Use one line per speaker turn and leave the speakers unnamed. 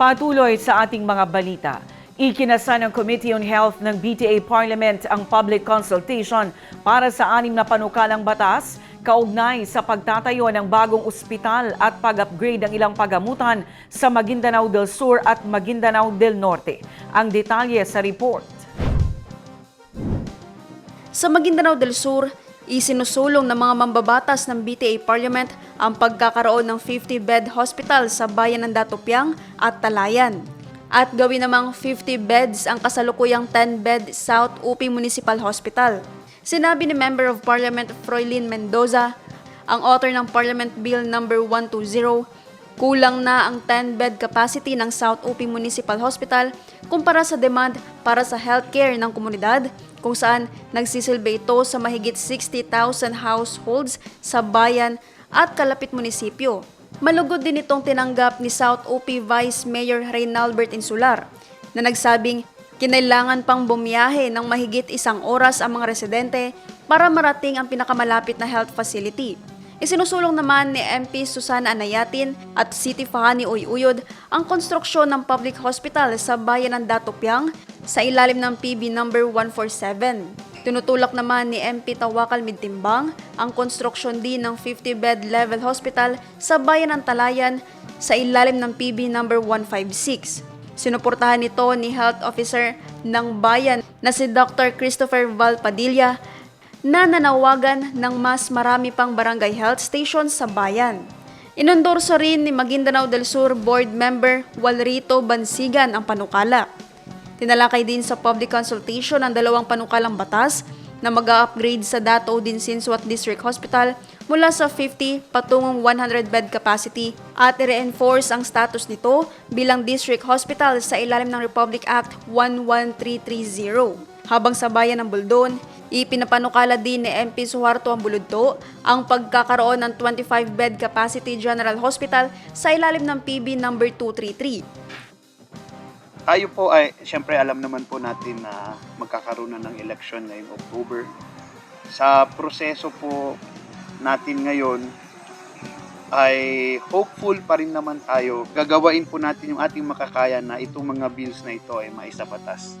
Patuloy sa ating mga balita. Ikinasa ng Committee on Health ng BTA Parliament ang public consultation para sa 6 na panukalang batas kaugnay sa pagtatayo ng bagong ospital at pag-upgrade ng ilang pagamutan sa Maguindanao del Sur at Maguindanao del Norte. Ang detalye sa report.
Sa Maguindanao del Sur, isinusulong ng mga mambabatas ng BTA Parliament ang pagkakaroon ng 50-bed hospital sa bayan ng Datopiang at Talayan. At gawin namang 50 beds ang kasalukuyang 10-bed South UP Municipal Hospital. Sinabi ni Member of Parliament Froilin Mendoza, ang author ng Parliament Bill No. 120, kulang na ang 10-bed capacity ng South UP Municipal Hospital kumpara sa demand para sa healthcare ng komunidad, kung saan nagsisilbi ito sa mahigit 60,000 households sa bayan at kalapit munisipyo. Malugod din itong tinanggap ni South UP Vice Mayor Reynalbert Insular na nagsabing kinailangan pang bumiyahe ng mahigit 1 oras ang mga residente para marating ang pinakamalapit na health facility. Isinusulong naman ni MP Susana Anayatin at City Fahani Uyuyod ang konstruksyon ng public hospital sa bayan ng Datopiang sa ilalim ng PB No. 147. Tinutulak naman ni MP Tawakal Midtimbang ang konstruksyon din ng 50-bed level hospital sa bayan ng Talayan sa ilalim ng PB No. 156. Sinuportahan nito ni Health Officer ng bayan na si Dr. Christopher Val Padilla na nanawagan ng mas marami pang barangay health stations sa bayan. Inendorso rin ni Maguindanao del Sur Board Member Walrito Bansigan ang panukala. Tinalakay din sa public consultation ang 2 panukalang batas na mag-upgrade sa Dato Dinsinsuat District Hospital mula sa 50 patungong 100-bed capacity at i-reinforce ang status nito bilang district hospital sa ilalim ng Republic Act 11330. Habang sa bayan ng Buldon, ipinapanukala din ni MP Suharto Ambuludto ang pagkakaroon ng 25-bed capacity General Hospital sa ilalim ng PB No. 233.
Tayo po ay, siyempre alam naman po natin na magkakaroon na ng election ngayong October. Sa proseso po natin ngayon ay hopeful pa rin naman tayo. Gagawain po natin yung ating makakaya na itong mga bills na ito ay maisabatas.